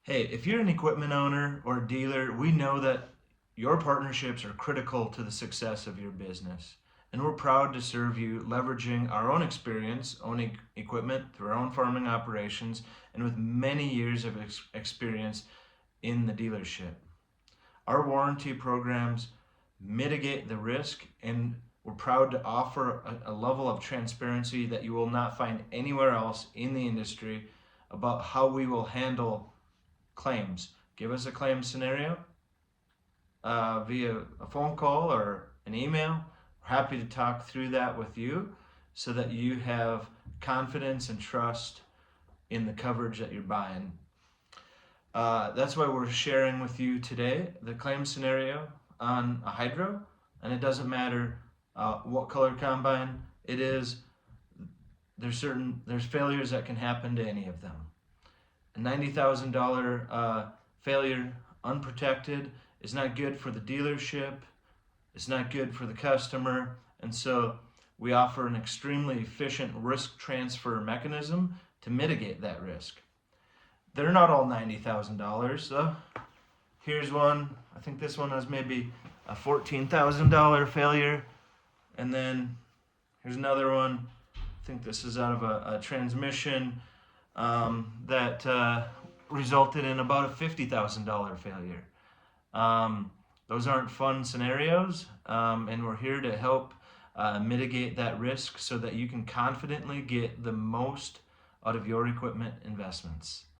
Hey, if you're an equipment owner or dealer, we know that your partnerships are critical to the success of your business. And we're proud to serve you, leveraging our own experience owning equipment through our own farming operations and with many years of experience in the dealership. Our warranty programs mitigate the risk, and we're proud to offer a level of transparency that you will not find anywhere else in the industry about how we will handle claims. Give us a claim scenario via a phone call or an email. We're happy to talk through that with you so that you have confidence and trust in the coverage that you're buying. That's why we're sharing with you today the claim scenario on a hydro, and it doesn't matter what color combine it is. There's failures that can happen to any of them. A $90,000 failure unprotected is not good for the dealership. It's not good for the customer, and so we offer an extremely efficient risk transfer mechanism to mitigate that risk. They're not all $90,000 though. Here's one. I think this one was maybe a $14,000 failure, and then here's another one. I think this is out of a transmission that resulted in about a $50,000 failure. Those aren't fun scenarios, and we're here to help mitigate that risk so that you can confidently get the most out of your equipment investments.